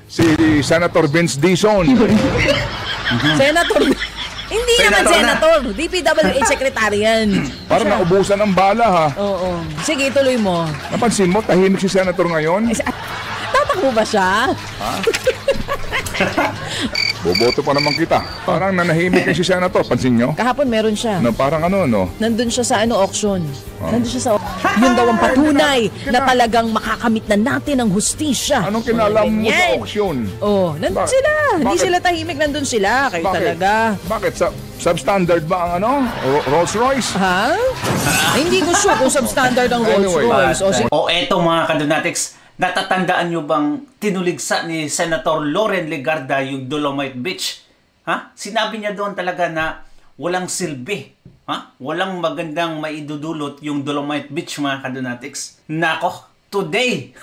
si Senator Vince Dizon. Senator, hindi naman senator, DPWH secretary yan. Parang naubusan ng bala ha. Oo. Sige, tuloy mo. Napansin mo, tahimik si senator ngayon? Tatakbo ba siya? Ha? Boboto pa naman kita. Parang nanahimik si senator, pansin nyo? Kahapon meron siya. No, parang no? Nandun siya sa auction. Nandun siya sa yun daw ang patunay na talagang makakamit na natin ang hustisya. Anong kinalam mo sa auction? Nandun sila. Hindi sila tahimik, nandun sila. Kayo talaga. Bakit? Substandard ba ang Rolls Royce? Ha? Hindi ko sure kung substandard ang Rolls Royce. Eto mga kadonatics, natatandaan nyo bang tinuligsa ni Senator Loren Legarda yung Dolomite Beach? Ha? Sinabi niya doon talaga na walang silbi. Ha? Walang magandang maidudulot yung Dolomite Beach mga kadonatics. Nako, today!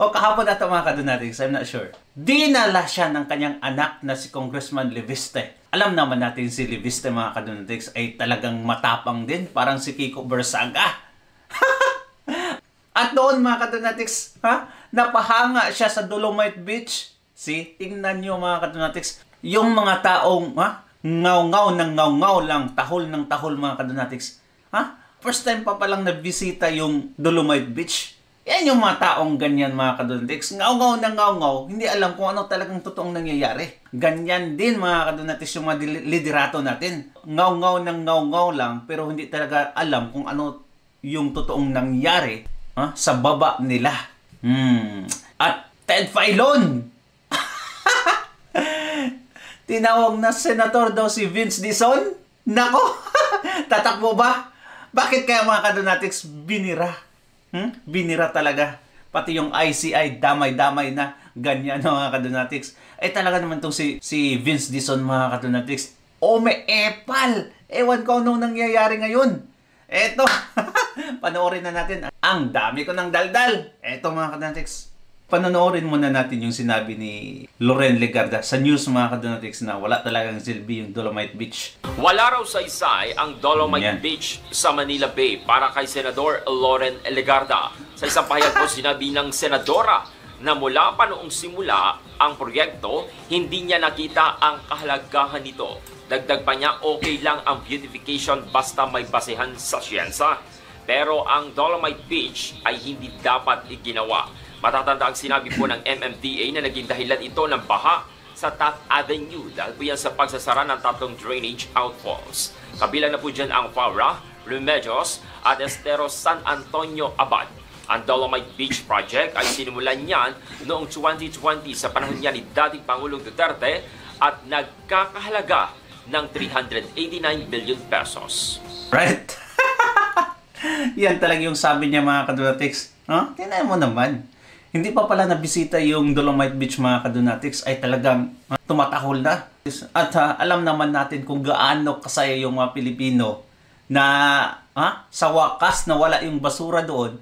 O kahapon ata mga kadonatics, I'm not sure. Dinala siya ng kanyang anak na si Congressman Leviste. Alam naman natin si Leviste mga kadonatics ay talagang matapang din. Parang si Kiko Bersaga. At doon mga kadonatics, napahanga siya sa Dolomite Beach. See, tingnan nyo mga kadonatics, yung mga taong ngaw-ngaw ng ngaw-ngaw lang, tahol ng tahol mga kadonatics. First time pa palang nabisita yung Dolomite Beach. Yan yung mga taong ganyan mga kadonatics. Ngaw-ngaw ng ngaw-ngaw, hindi alam kung ano talagang totoong nangyayari. Ganyan din mga kadonatics yung mga liderato natin. Ngaw-ngaw ng ngaw-ngaw lang, pero hindi talaga alam kung ano yung totoong nangyari sa baba nila. At Ted Filon, tinawag na senator daw si Vince Dizon. Nako, tatakbo ba? Bakit kaya mga kadonatics binira? Binira talaga. Pati yung ICI, damay-damay na. Ganyan mga kadonatics. Talaga naman itong si Vince Dizon mga kadonatics. May epal. Ewan ko anong nangyayari ngayon. Eto, panoorin na natin. Ang dami ko ng daldal. Eto mga kadonatics. Panonoorin muna natin yung sinabi ni Loren Legarda sa news mga kadonatics na wala talagang silbi yung Dolomite Beach. Wala raw saysay ang Dolomite Beach sa Manila Bay para kay Senador Loren Legarda. Sa isang pahayag po sinabi ng senadora na mula pa noong simula ang proyekto, hindi niya nakita ang kahalagahan nito. Dagdag pa niya, okay lang ang beautification basta may basehan sa siyensa. Pero ang Dolomite Beach ay hindi dapat iginawa. Matatanda ang sinabi po ng MMDA na naging dahilan ito ng baha sa Taft Avenue dahil po yan sa pagsasara ng tatlong drainage outfalls. Kabilang na po dyan ang Fara, Remedios at Estero San Antonio Abad. Ang Dolomite Beach Project ay sinimulan niyan noong 2020 sa panahon niya ni dating Pangulong Duterte at nagkakahalaga ng 389 billion pesos. Right? Yan talaga yung sabi niya mga kadonatics. Tingnan mo naman. Hindi pa pala nabisita yung Dolomite Beach mga kadonatics ay talagang tumatahol na. At alam naman natin kung gaano kasaya yung mga Pilipino na sa wakas nawala yung basura doon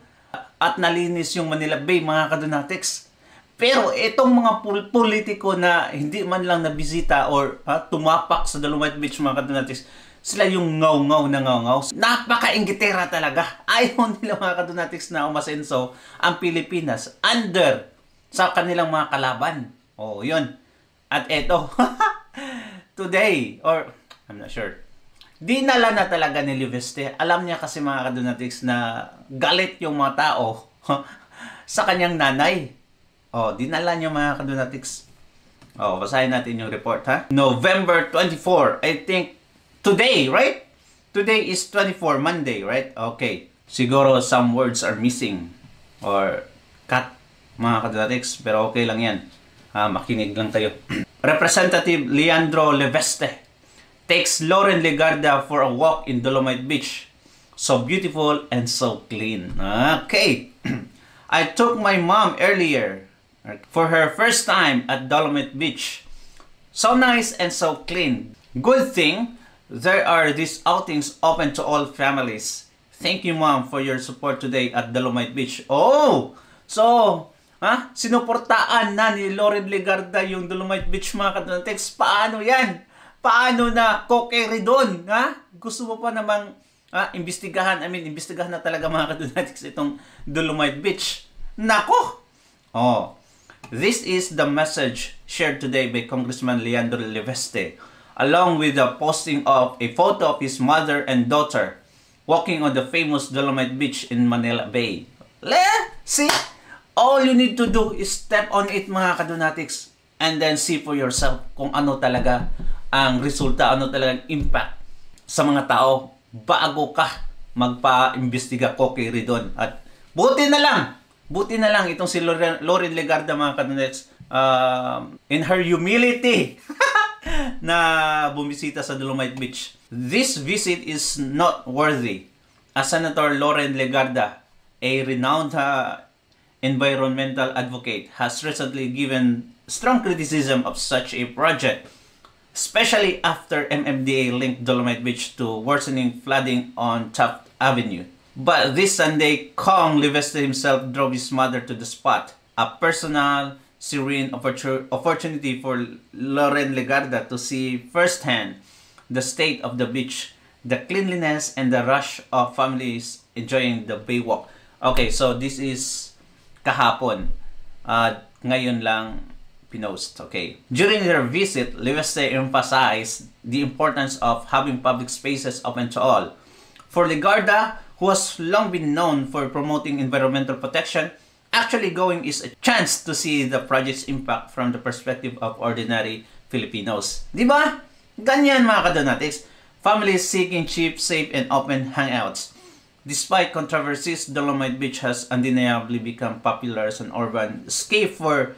at nalinis yung Manila Bay mga kadonatics. Pero itong mga politiko na hindi man lang nabisita or tumapak sa Dolomite Beach mga kadonatics, sila yung ngaw-ngaw na ngaw-ngaw. Napaka-inggitera talaga. Ayaw nila mga kadonatics na umasenso ang Pilipinas under sa kanilang mga kalaban. Yun. At eto, today, or I'm not sure, dinala na talaga ni Leviste. Alam niya kasi mga kadonatics na galit yung mga tao sa kanyang nanay. Dinala niya mga kadonatics. Basahin natin yung report November 24, I think, today, right? Today is 24, Monday, right? Okay. Siguro some words are missing or cut, mga kadonatics. Pero okay lang yan. Makinig lang tayo. Representative Leandro Leveste takes Loren Legarda for a walk in Dolomite Beach. So beautiful and so clean. Okay. I took my mom earlier for her first time at Dolomite Beach. So nice and so clean. Good thing there are these outings open to all families. Thank you, Mom, for your support today at Dolomite Beach. So, sinuportaan na ni Loren Legarda yung Dolomite Beach mga kadonatics. Paano yan? Paano na kokeri doon? Gusto mo pa namang imbestigahan na talaga mga kadonatics itong Dolomite Beach. Nako! This is the message shared today by Congressman Leandro Leveste, along with the posting of a photo of his mother and daughter walking on the famous Dolomite Beach in Manila Bay. See? All you need to do is step on it, mga kadonatics, and then see for yourself kung ano talaga ang resulta, ano talagang impact sa mga tao bago ka magpa-imbestiga ko kay Ridon. At buti na lang itong si Loren Legarda, mga kadonatics, in her humility na bumisita sa Dolomite Beach. This visit is not worthy, as Senator Loren Legarda, a renowned environmental advocate, has recently given strong criticism of such a project, especially after MMDA linked Dolomite Beach to worsening flooding on Taft Avenue. But this Sunday, Kong Leveste himself drove his mother to the spot, a personal, serene opportunity for Loren Legarda to see firsthand the state of the beach, the cleanliness, and the rush of families enjoying the baywalk. Okay, so this is kahapon. Ngayon lang pinost. Okay. During their visit, Leveste emphasized the importance of having public spaces open to all. For Legarda, who has long been known for promoting environmental protection, actually going is a chance to see the project's impact from the perspective of ordinary Filipinos. Di ba? Ganyan, mga kadonatics. Families seeking cheap, safe, and open hangouts. Despite controversies, Dolomite Beach has undeniably become popular as an urban escape for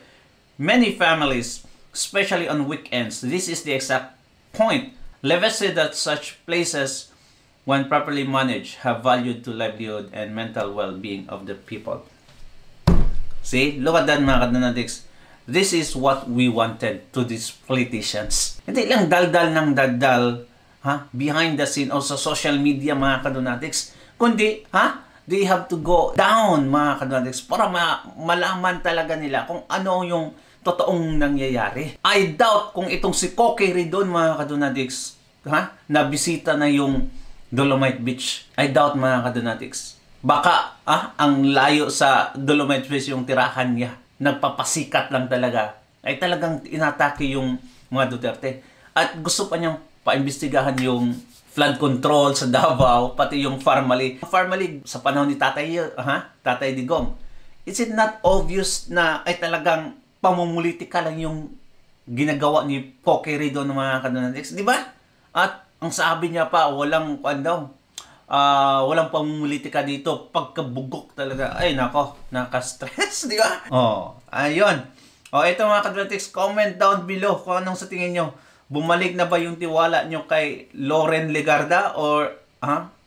many families, especially on weekends. This is the exact point. Leveste said that such places, when properly managed, have value to livelihood and mental well-being of the people. See? Look at that, mga kadonatics. This is what we wanted to these politicians. Hindi lang daldal ng daldal behind the scene o sa social media, mga kadonatics. Kundi, they have to go down, mga kadonatics, para malaman talaga nila kung ano yung totoong nangyayari. I doubt kung itong si Koke Ridon, mga kadonatics, nabisita na yung Dolomite Beach. I doubt, mga kadonatics. Baka ang layo sa Dolomite Beach yung tirahan niya. Nagpapasikat lang talaga. Ay talagang inatake yung mga Duterte. At gusto pa niyang paimbestigahan yung flood control sa Davao, pati yung Farmally. Farmally, sa panahon ni Tatay Digong. Is it not obvious na ay talagang pamumulitika lang yung ginagawa ni Koke Ridon ng mga kadonatics? Di ba? At ang sabi niya pa, walang walang pamumulitika dito, pagkabugok talaga. Ay nako, naka-stress, di ba? Ayun. Ito, mga kadonatics, comment down below kung anong sa tingin nyo. Bumalik na ba yung tiwala nyo kay Loren Legarda or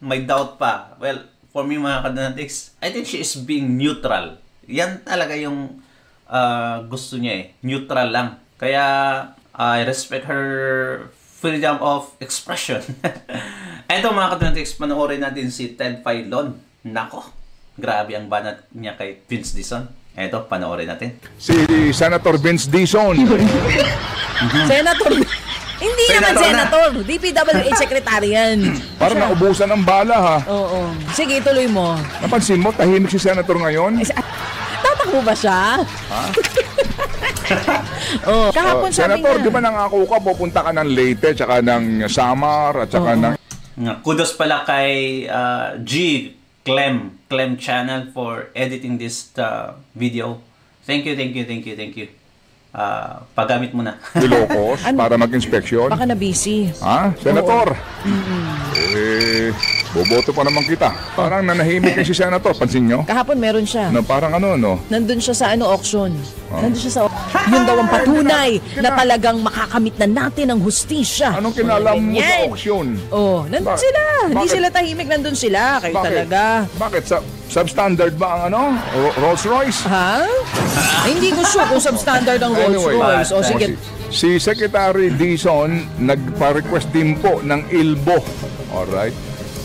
may doubt pa? Well, for me, mga kadonatics, I think she is being neutral. Yan talaga yung gusto niya neutral lang. Kaya I respect her freedom of expression. Ito, mga kadonatics, panoorin natin si Ted Filon. Nako, grabe ang banat niya kay Vince Dizon. Ito, panoorin natin. Si Senator Vince Dizon. Senator, hindi naman Senator. DPWH Secretary yan. Parang naubusan ng bala, ha? Oo. Sige, ituloy mo. Napansin mo, tahimik si Senator ngayon? Tatakbo ba siya? Kahapon sabi Senator, niya. di ba nangako ka, pupunta ka ng Leyte, tsaka ng Samar, at tsaka ng... Kudos pala kay Clem channel for editing this video. Thank you. Paggamit mo na. Ilocos para mag-inspeksyon. Baka na-busy. Senator? Boboto pa naman kita. Parang nanahimik si Senator. Pansin nyo? Kahapon meron siya. Parang Nandun siya sa auction. Nandun siya sa yun daw ang patunay na talagang makakamit na natin ang hustisya. Anong kinalam mo sa auction? Nandun sila. Hindi sila tahimik, nandun sila. Kayo talaga. Bakit? Substandard ba ang Rolls Royce? Hindi ko sure kung substandard ang Rolls Royce. Sige. Si Secretary Dizon nagpa-request din po ng ILBO. Alright?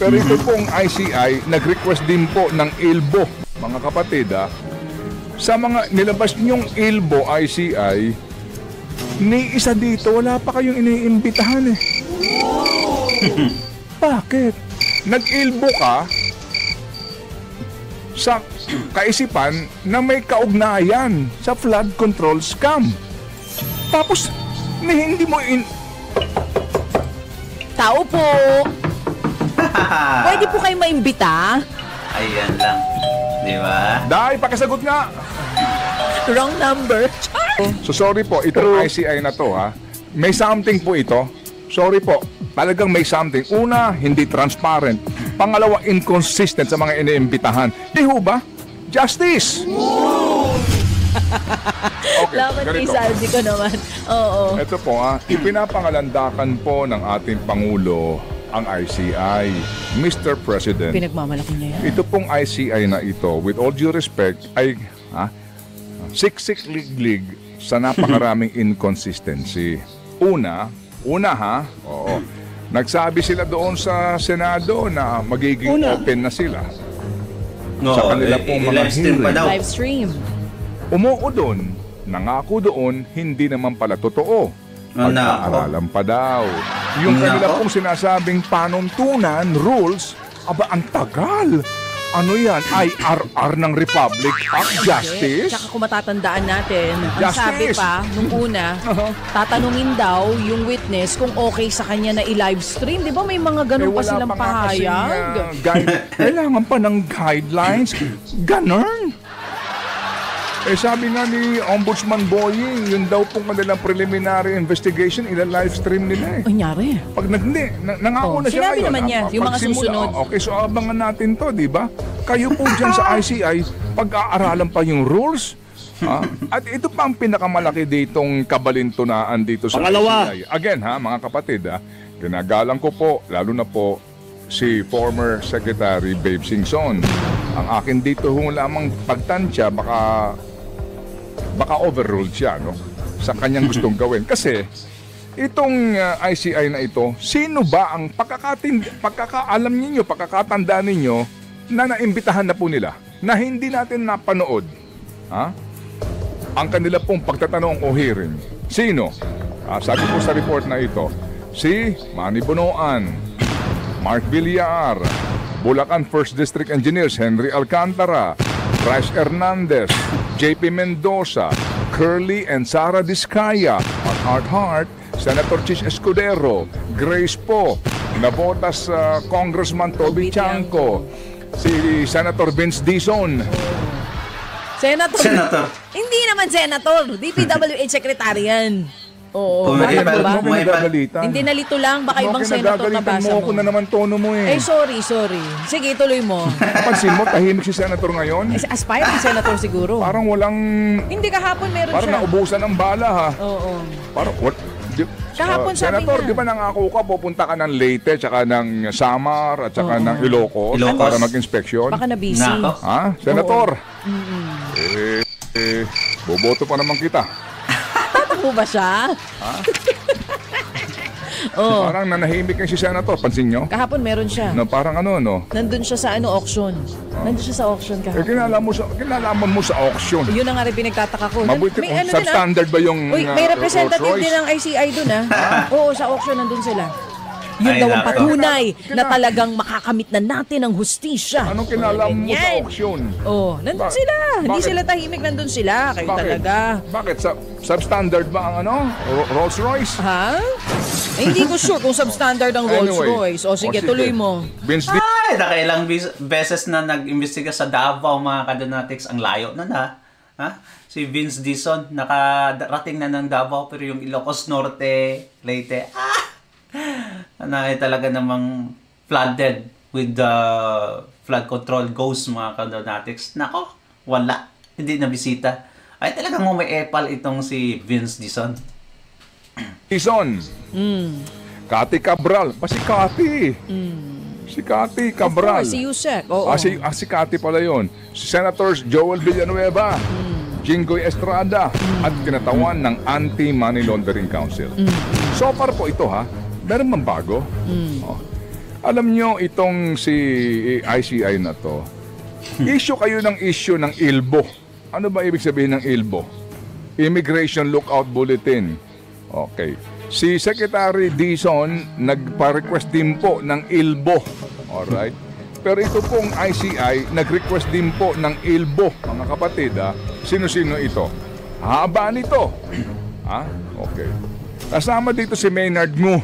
Pero ito pong ICI, nag-request din po ng ILBO. Mga kapatid, sa mga nilabas niyong ILBO, ICI, ni isa dito, wala pa kayong iniimbitahan eh. Bakit? Nag-ILBO ka, sa kaisipan na may kaugnayan sa flood control scam. Tapos, hindi mo Tao po! Pwede po kayo maimbita? Ayan lang. Di ba? Dahil pakisagot nga. Wrong number. So sorry po, itong ICI na to ha. May something po ito. Sorry po, talagang may something. Una, hindi transparent. Pangalawa, inconsistent sa mga iniimbitahan. Di ho ba? Justice! Okay, Laban kay ganito. Saldi ko naman. Oo. Ito po ipinapangalandakan po ng ating Pangulo ang ICI. Mr. President, Pinagmamalaki niya yan. ito pong ICI na ito, with all due respect, ay siksik-lig-lig sa napakaraming inconsistency. Una oo. Nagsabi sila doon sa Senado na magiging open na sila. Sa kanila pong mga live stream pa hearing. daw. Live stream. Umuo doon, nangako doon, hindi naman pala totoo. Pag-aaralan pa daw. Yung kanila pong sinasabing panuntunan, rules, aba ang tagal. Ano yan? IRR ng Republic of Justice? Tsaka kung matatandaan natin, ang Justice. sabi pa, nung una, tatanungin daw yung witness kung okay sa kanya na i-live stream. Di ba may mga ganun pa silang pahayag? Kailangan pa ng guidelines. Ganon. Sabi nga ni Ombudsman Boying, yun daw pong kanilang preliminary investigation, ila-live stream nila eh. Anyari? Pag nangako na siya sinabi ngayon. naman niya, yung mga pagsimula, susunod. Okay, so abangan natin to, di ba? Kayo po dyan sa ICI, pag-aaralan pa yung rules. At ito pa ang pinakamalaki ditong kabalintunaan dito sa ICI. Again mga kapatid ginagalang ko po, lalo na po si former Secretary Babe Singson. Ang akin dito lamang pagtansya, baka overruled siya sa kanyang gustong gawin. Kasi itong ICI na ito, sino ba ang pagkakaalam ninyo, pagkakatandaan ninyo na naimbitahan na po nila na hindi natin napanood? Ang kanila pong pagtatanong o hearing. Sino? Sabi po sa report na ito, si Manny Bonoan, Mark Villar, Bulacan 1st District Engineers Henry Alcantara, Bryce Hernandez, JP Mendoza, Curly and Sara Discaya, Hart, Senator Chis Escudero, Grace Po, Navotas Congressman Toby Chanco, si Senator Vince Dizon. Senator. Hindi naman senator. DPWH secretary yan. Oo. Hindi nalito lang. Baka ibang senator na basa mo. Ako na naman tono mo eh. Sorry. Sige, tuloy mo. Napansin mo, tahimik si senator ngayon? Aspiring senator siguro. Parang walang... Hindi, kahapon meron parang siya. Parang naubusan ng bala ha. Oo. Parang... Kahapon sabi Senator, niya. di ba nangako ka, pupunta ka ng Leyte, tsaka ng Samar, at tsaka ng Ilocos para mag-inspeksyon? Baka na-busy. Senator? Boboto pa naman kita. Tatakbo ba siya? Parang nanahimik yung si Senator, pansin nyo? Kahapon meron siya. Parang Nandun siya sa auction. Nandun siya sa auction kahapon. Kinalaman mo sa auction. Yun ang nga rin pinagtataka ko. Mabuti kung substandard ba yung may representative din ng ICI dun Oo, sa auction nandun sila. Yun daw ang patunay na talagang makakamit na natin ang hustisya. Anong kinalaman mo sa auction? Nandun sila. Hindi sila tahimik, nandun sila. Kayo talaga. Bakit? Substandard ba ang Rolls Royce? Hindi ko sure kung substandard ang Rolls Royce. Sige, tuloy mo. Vince nakailang beses na nag-imbestiga sa Davao, mga kadonatics. Ang layo na Si Vince Dizon, nakarating na ng Davao, pero yung Ilocos Norte, Leyte, talaga namang flooded with the flood control ghost, mga kadonatics. Nako, wala. Hindi na bisita. Ay talagang may epal itong si Vince Dizon. Cathy Cabral. Si Cathy. Si Cathy Cabral. Si Yusek. Si Cathy pala yun. Si Senators Joel Villanueva, Jinggoy Estrada, at kinatawan ng Anti-Money Laundering Council. So far po ito meron mang bago. Alam nyo, itong si ICI na to, issue kayo ng ILBO. Ano ba ibig sabihin ng ILBO? Immigration Lookout Bulletin. Okay. Si Secretary Dizon nagpa-request din po ng ILBO. Alright? Pero ito pong ICI, nag-request din po ng ILBO, mga kapatid. Sino-sino ito? Haba nito. Okay. Kasama dito si Maynard Ngu.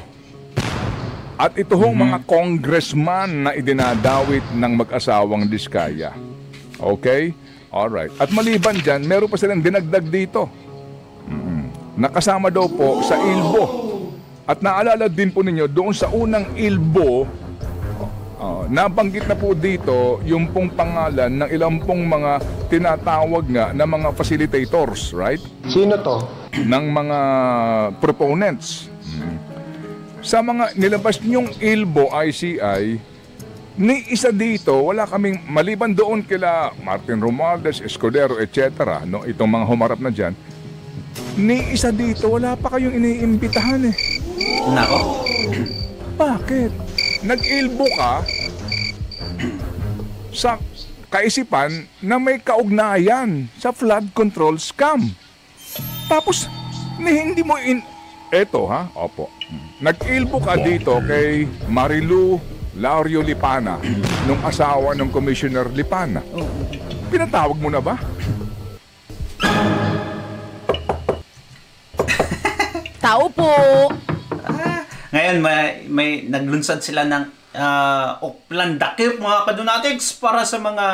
At ito hong mga congressman na idinadawit ng mag-asawang Diskaya. Okay? Alright. At maliban dyan, meron pa silang dinagdag dito. Nakasama daw po sa ILBO. At naalala din po ninyo, doon sa unang ILBO, nabanggit na po dito yung pong pangalan ng ilang pong mga tinatawag nga na mga facilitators, right? Sino to? Ng mga proponents. Sa mga nilabas niyong ILBO, ICI, ni isa dito, wala kaming, maliban doon kila Martin Romualdez, Escudero, etc., no, itong mga humarap na dyan, ni isa dito, wala pa kayong iniimbitahan eh. Nako. Bakit? Nag-ILBO ka sa kaisipan na may kaugnayan sa flood control scam. Tapos, hindi mo Eto ha, opo. Nag-ILBO ka dito kay Marilu Laurio Lipana, nung asawa ng Commissioner Lipana. Pinatawag mo na ba? Tao po! Ngayon, may naglunsad sila ng Oplandakip, mga kadunatics, para sa mga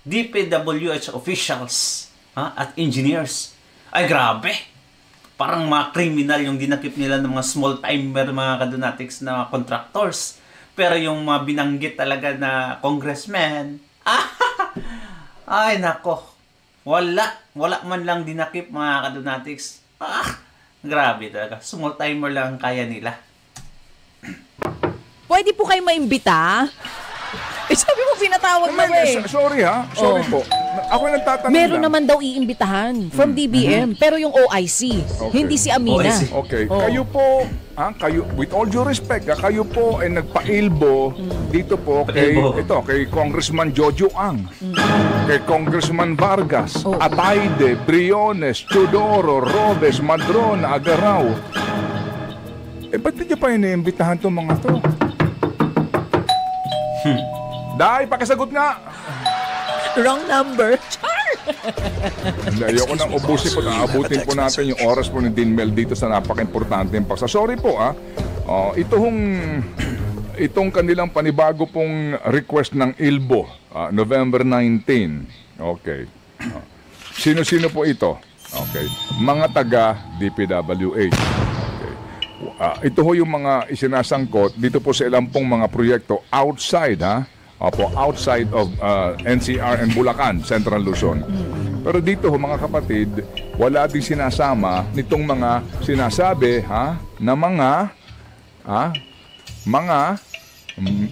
DPWH officials at engineers. Ay, grabe! Parang mga criminal yung dinakip nila ng mga small-timer, mga kadunatics, na contractors. Pero yung mga binanggit talaga na congressman, ay, nako. Wala man lang dinakip, mga kadunatics. Grabe talaga. Small timer lang kaya nila. Pwede po kayo maimbita? Sabi mo pinatawag na Sorry ha. Sorry po. Ako nagtatanong Meron lang. naman daw iimbitahan from DBM, pero yung OIC, hindi si Amina. OIC. Okay. Kayo po, with all due respect, kayo po ay nagpa-ILBO dito po kay Congressman Jojo Ang, kay Congressman Vargas, Ataide, Briones, Teodoro, Robes, Madrona, Agaraw. Ba't di niyo pa iniimbitahan itong mga to? Dahil, pakisagot nga. Wrong number. Ayoko nang abutin po natin yung oras po ni Dinmel dito sa napaka-importante yung paksa. Sorry po itong kanilang panibago pong request ng ILBO, November 19. Okay. Sino-sino po ito? Okay. Mga taga DPWH. Okay. Ito ho yung mga isinasangkot dito po sa ilang pong mga proyekto outside outside of NCR and Bulacan, Central Luzon. Pero dito ho, mga kapatid, wala din sinasama nitong mga sinasabi na mga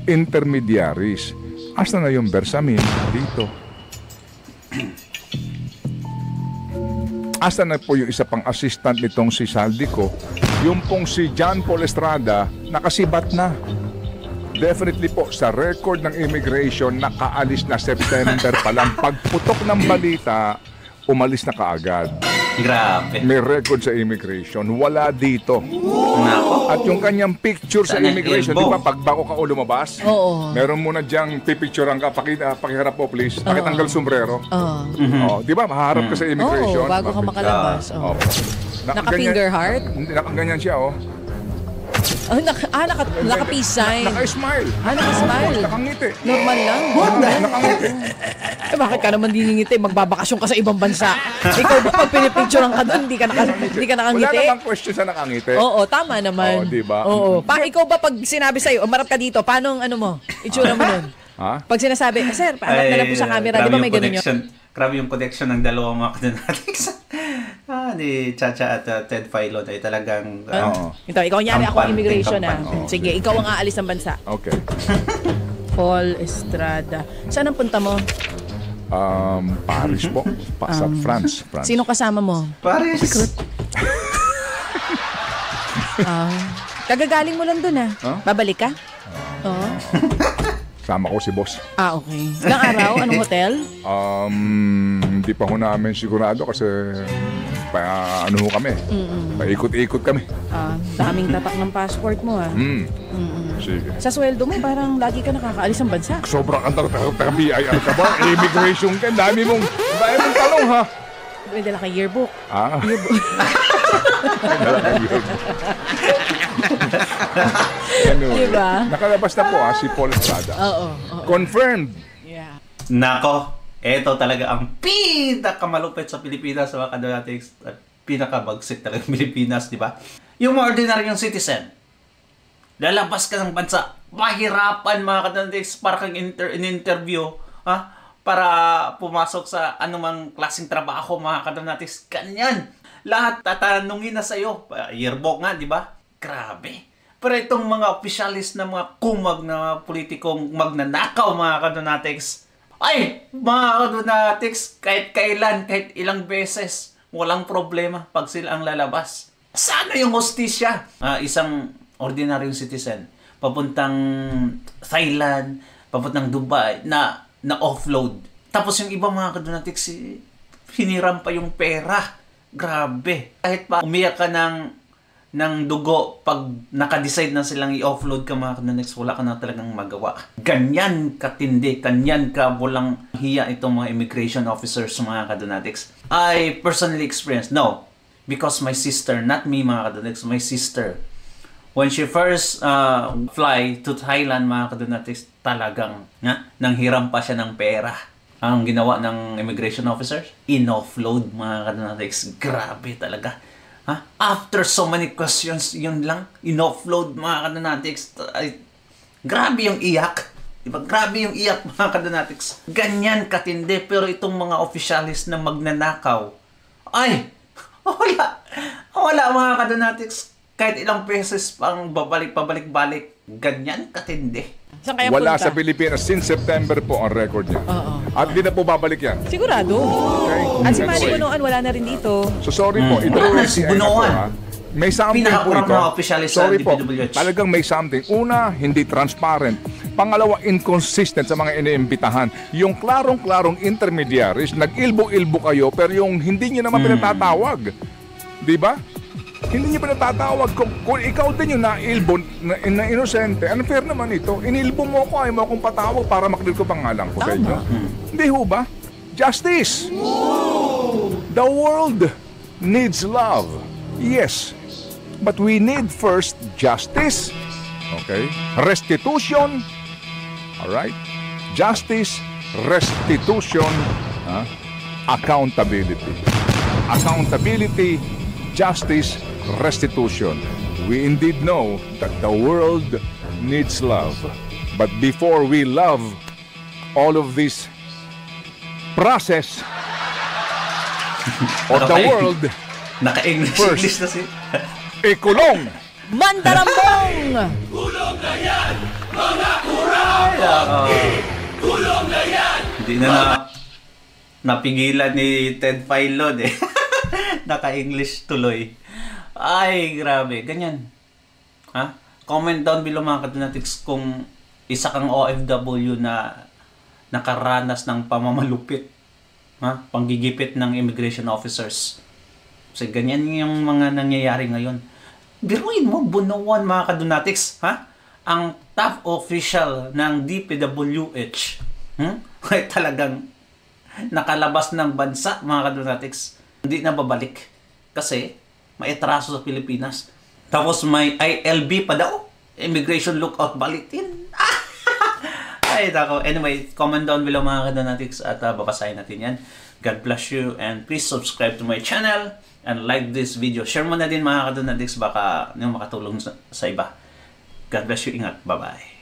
intermediaries. Asa na yung Bersamin dito? Asa na po yung isa pang assistant nitong si Saldico? Yung pong si John Paul Estrada, nakasibat na. Definitely po, sa record ng immigration, nakaalis na September pa lang. Pagputok ng balita, umalis na kaagad. Grabe. May record sa immigration. Wala dito. Nako. At yung kanyang picture sa Saan ang immigration, ILBO? di ba pag bago ka o lumabas? Oo. Meron muna diyang pipicturean ka. Pakiharap po please. Pakitanggal sombrero. Di ba? Maharap ka sa immigration. Oo, bago ka makalabas. Naka-finger heart? Hindi, nakaganyan siya, Naka-peace sign. Naka-smile. Naka-smile. Nakangiti. Normal lang. Nakangiti. Bakit ka naman diningiti? Magbabakasyon ka sa ibang bansa. Ikaw ba pag pinipicturean ka doon, hindi ka nakangiti? Wala namang question sa nakangiti. Oo, tama naman. Oo, diba? Oo. Ikaw ba pag sinabi sa'yo, umarap ka dito, paano mo? Itsura mo nun? Pag sinasabi, sir, paanap na lang po sa camera. Di ba may ganun yun? Grabe yung connection ng dalawang mga kandidates. Ni Chacha at Ted Filon ay talagang... Ikaw nyari ako kampante, immigration kampante. Sige, ikaw ang aalis ng bansa. Okay. Paul Estrada. Saan ang punta mo? Paris po. Sa France. Sino kasama mo? Paris. Kagagaling mo lang dun Babalik ka? Oo. Sama ko si boss. Okay. Ilang araw? Anong hotel? Hindi pa ho namin sigurado kasi ano ho kami. Paikot-ikot kami. Daming tatak ng passport mo ha. Sige. Sa sweldo mo, parang lagi ka nakakaalis ng bansa. Sobrang BIR ka ba? Immigration ka. Dami mong tanong ha. May dala ka yearbook. Yearbook. Anyway, Diba? nakalabas na po si Paul Estrada. Oo. Confirmed. Yeah. Nako, eto talaga ang pinakamalupit sa Pilipinas, sa mga kadonatics, at pinakabagsik talaga ng Pilipinas, di ba? Yung mga ordinaryong citizen, lalabas ka ng bansa, mahirapan mga kadonatics para kang in-interview, para pumasok sa anumang klaseng trabaho mga kadonatics. Ganyan. Lahat tatanungin na sa'yo. Yearbook nga, di ba? Grabe. Pero itong mga opisyalis na mga kumag na politikong magnanakaw mga kadonatics, ay, mga kadonatics, kahit kailan, kahit ilang beses, walang problema pag sila ang lalabas. Sana yung hostisya? Isang ordinaryong citizen, papuntang Thailand, papuntang Dubai, na offload. Tapos yung ibang mga kadonatics, hiniram pa yung pera. Grabe. Kahit pa umiyak ka ng dugo pag nakadecide na silang i-offload ka mga kadonatics, wala ka na talagang magawa. Ganyan katindi, ganyan ka walang hiya itong mga immigration officers mga kadonatics. I personally experienced, no, because my sister, not me mga kadonatics, my sister, when she first fly to Thailand mga kadonatics, talagang nanghiram pa siya ng pera. Ang ginawa ng immigration officers, in-offload mga kadonatics. Grabe talaga. After so many questions, yun lang, in-offload mga kadonatics. Grabe yung iyak. Diba? Grabe yung iyak mga kadonatics. Ganyan katindi, pero itong mga officialis na magnanakaw, ay, wala mga kadonatics. Kahit ilang beses pang pabalik-balik, ganyan katindi. Saan kaya Wala punta? sa Pilipinas since September po ang record niya. At di na po babalik yan. Sigurado. Okay? At si Manny Anyway. Bunuan, wala na rin dito. So sorry po, ito Si si Aina po Bunuan. May something po Pinakakurang ito. mga opisyalis sa Sorry po, DPWH. talagang may something. Una, hindi transparent. Pangalawa, inconsistent sa mga iniimbitahan. Yung klarong-klarong intermediaries, nag-ilbo-ilbo kayo, pero yung hindi nyo naman pinatatawag. Di ba? Hindi niyo pinatatawag. Kung ikaw din yung na-ilbo, na inosente, unfair naman ito. Inilbo mo ako, ayaw mo akong patawag para makilil ko pangalan ko sa inyo. Hindi ho ba? Justice! The world needs love. Yes. But we need first justice. Okay? Restitution. Alright? Justice, restitution, accountability. Accountability, justice, restitution. We indeed know that the world needs love. But before we love all of this process of the world, Naka-English First. na si... ikulong! Mandarambong! Hindi na napigilan ni Ted Filon eh. Naka-English tuloy. Ay, grabe. Ganyan. Comment down below mga kadonatics kung isa kang OFW na nakaranas ng pamamalupit. Panggigipit ng immigration officers. Kasi ganyan yung mga nangyayari ngayon. Biruin mo, Bunuan mga kadonatics. Ang top official ng DPWH. Ay talagang nakalabas ng bansa mga kadonatics. Hindi na babalik. Kasi may atraso sa Pilipinas. Tapos may ILB pa daw. Immigration Lookout Bulletin. Ay, tako. Anyway, comment down below mga kadonatics at babasahin natin yan. God bless you and please subscribe to my channel and like this video. Share mo na din mga kadonatics baka makatulong sa iba. God bless you. Ingat. Bye-bye.